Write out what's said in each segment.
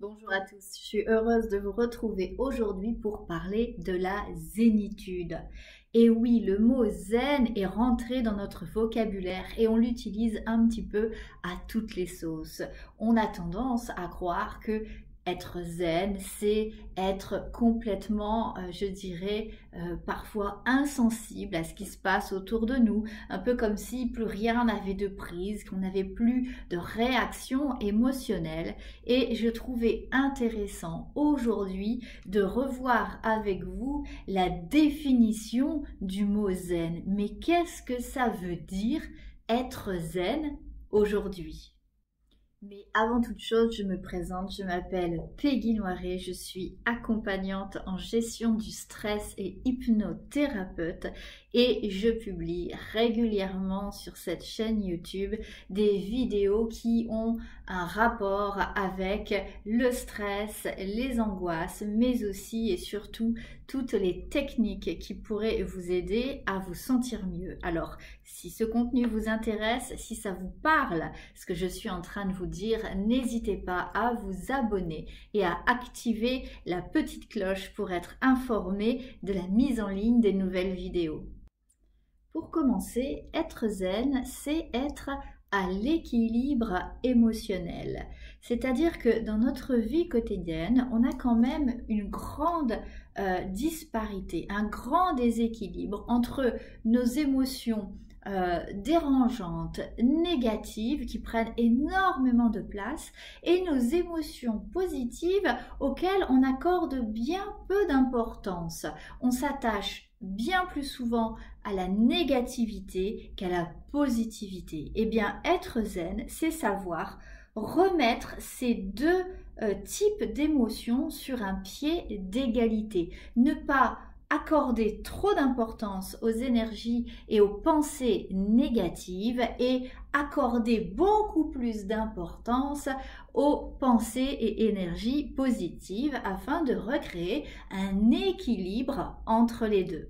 Bonjour à tous, je suis heureuse de vous retrouver aujourd'hui pour parler de la zénitude. Et oui, le mot zen est rentré dans notre vocabulaire et on l'utilise un petit peu à toutes les sauces. On a tendance à croire que être zen, c'est être complètement, je dirais, parfois insensible à ce qui se passe autour de nous, un peu comme si plus rien n'avait de prise, qu'on n'avait plus de réaction émotionnelle. Et je trouvais intéressant aujourd'hui de revoir avec vous la définition du mot zen. Mais qu'est-ce que ça veut dire être zen aujourd'hui? Mais avant toute chose, je me présente, je m'appelle Peggy Noiret, je suis accompagnante en gestion du stress et hypnothérapeute et je publie régulièrement sur cette chaîne YouTube des vidéos qui ont un rapport avec le stress, les angoisses, mais aussi et surtout toutes les techniques qui pourraient vous aider à vous sentir mieux. Alors, si ce contenu vous intéresse, si ça vous parle, ce que je suis en train de vous dire, n'hésitez pas à vous abonner et à activer la petite cloche pour être informé de la mise en ligne des nouvelles vidéos. Pour commencer, être zen, c'est être à l'équilibre émotionnel. C'est-à-dire que dans notre vie quotidienne, on a quand même une grande disparité, un grand déséquilibre entre nos émotions dérangeantes, négatives, qui prennent énormément de place, et nos émotions positives auxquelles on accorde bien peu d'importance. On s'attache bien plus souvent à la négativité qu'à la positivité. Eh bien, être zen, c'est savoir remettre ces deux types d'émotions sur un pied d'égalité. Ne pas accorder trop d'importance aux énergies et aux pensées négatives et accorder beaucoup plus d'importance aux pensées et énergies positives afin de recréer un équilibre entre les deux.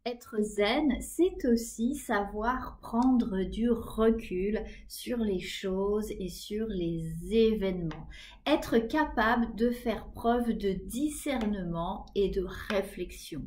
Être zen, c'est aussi savoir prendre du recul sur les choses et sur les événements. Être capable de faire preuve de discernement et de réflexion.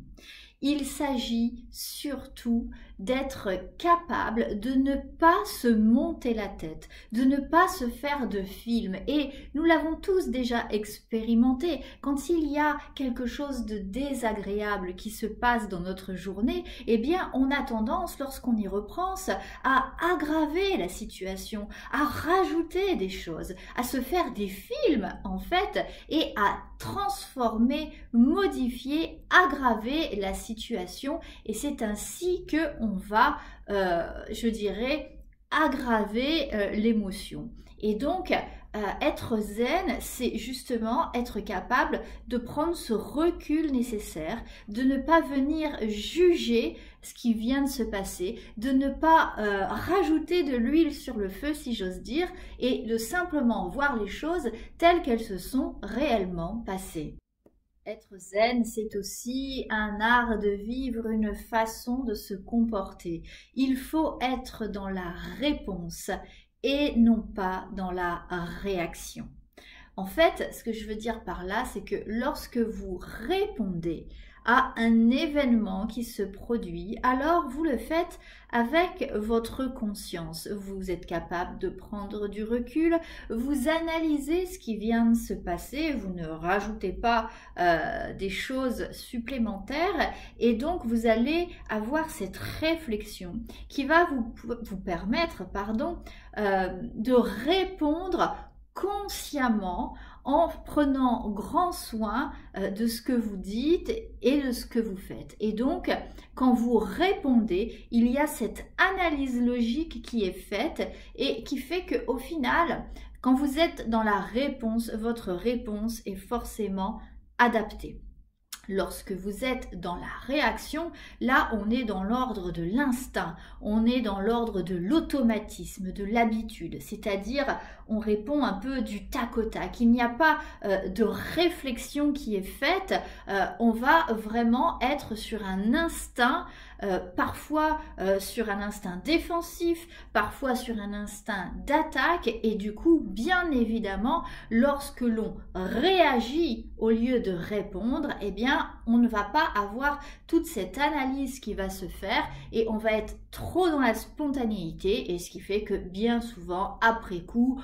Il s'agit surtout d'être capable de ne pas se monter la tête, de ne pas se faire de film. Et nous l'avons tous déjà expérimenté. Quand il y a quelque chose de désagréable qui se passe dans notre journée, eh bien, on a tendance, lorsqu'on y repense, à aggraver la situation, à rajouter des choses, à se faire des films, en fait, et à transformer, modifier, aggraver la situation. Et c'est ainsi que on va, je dirais, aggraver l'émotion. Et donc, être zen, c'est justement être capable de prendre ce recul nécessaire, de ne pas venir juger ce qui vient de se passer, de ne pas rajouter de l'huile sur le feu, si j'ose dire, et de simplement voir les choses telles qu'elles se sont réellement passées. Être zen, c'est aussi un art de vivre, une façon de se comporter. Il faut être dans la réponse et non pas dans la réaction. En fait, ce que je veux dire par là, c'est que lorsque vous répondez à un événement qui se produit, alors vous le faites avec votre conscience. Vous êtes capable de prendre du recul, vous analysez ce qui vient de se passer, vous ne rajoutez pas des choses supplémentaires et donc vous allez avoir cette réflexion qui va vous permettre de répondre consciemment en prenant grand soin de ce que vous dites et de ce que vous faites. Et donc, quand vous répondez, il y a cette analyse logique qui est faite et qui fait qu'au final, quand vous êtes dans la réponse, votre réponse est forcément adaptée. Lorsque vous êtes dans la réaction, là on est dans l'ordre de l'instinct, on est dans l'ordre de l'automatisme, de l'habitude, c'est-à-dire on répond un peu du tac au tac, il n'y a pas de réflexion qui est faite, on va vraiment être sur un instinct parfois sur un instinct défensif, parfois sur un instinct d'attaque, et du coup, bien évidemment, lorsque l'on réagit au lieu de répondre, eh bien, on ne va pas avoir toute cette analyse qui va se faire et on va être trop dans la spontanéité, et ce qui fait que bien souvent, après coup,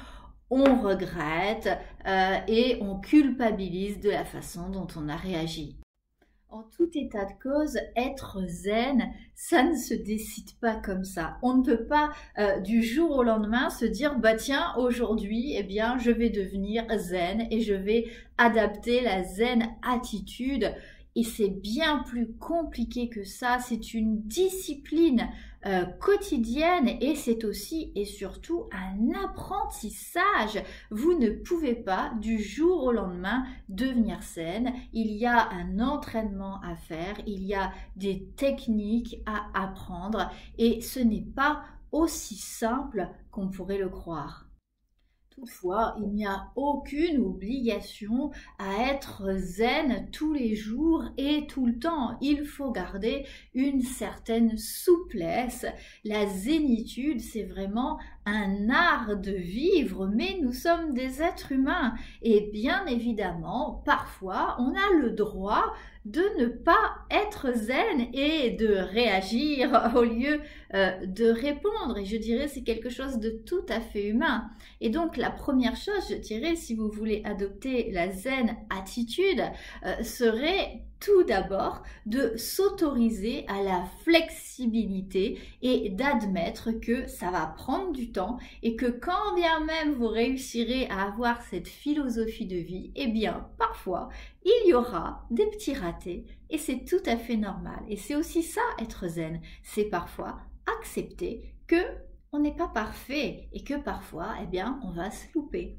on regrette et on culpabilise de la façon dont on a réagi. En tout état de cause, être zen, ça ne se décide pas comme ça. On ne peut pas du jour au lendemain se dire bah tiens, aujourd'hui, eh bien, je vais devenir zen et je vais adapter la zen attitude. Et c'est bien plus compliqué que ça, c'est une discipline quotidienne et c'est aussi et surtout un apprentissage. Vous ne pouvez pas du jour au lendemain devenir zen. Il y a un entraînement à faire, il y a des techniques à apprendre et ce n'est pas aussi simple qu'on pourrait le croire. Toutefois, il n'y a aucune obligation à être zen tous les jours et tout le temps. Il faut garder une certaine souplesse. La zénitude, c'est vraiment un art de vivre, mais nous sommes des êtres humains. Et bien évidemment, parfois, on a le droit de ne pas être zen et de réagir au lieu de répondre. Et je dirais c'est quelque chose de tout à fait humain. Et donc la première chose, je dirais, si vous voulez adopter la zen attitude, serait tout d'abord de s'autoriser à la flexibilité et d'admettre que ça va prendre du temps et que quand bien même vous réussirez à avoir cette philosophie de vie, eh bien parfois il y aura des petits ratés et c'est tout à fait normal. Et c'est aussi ça être zen, c'est parfois accepter que on n'est pas parfait et que parfois, eh bien, on va se louper.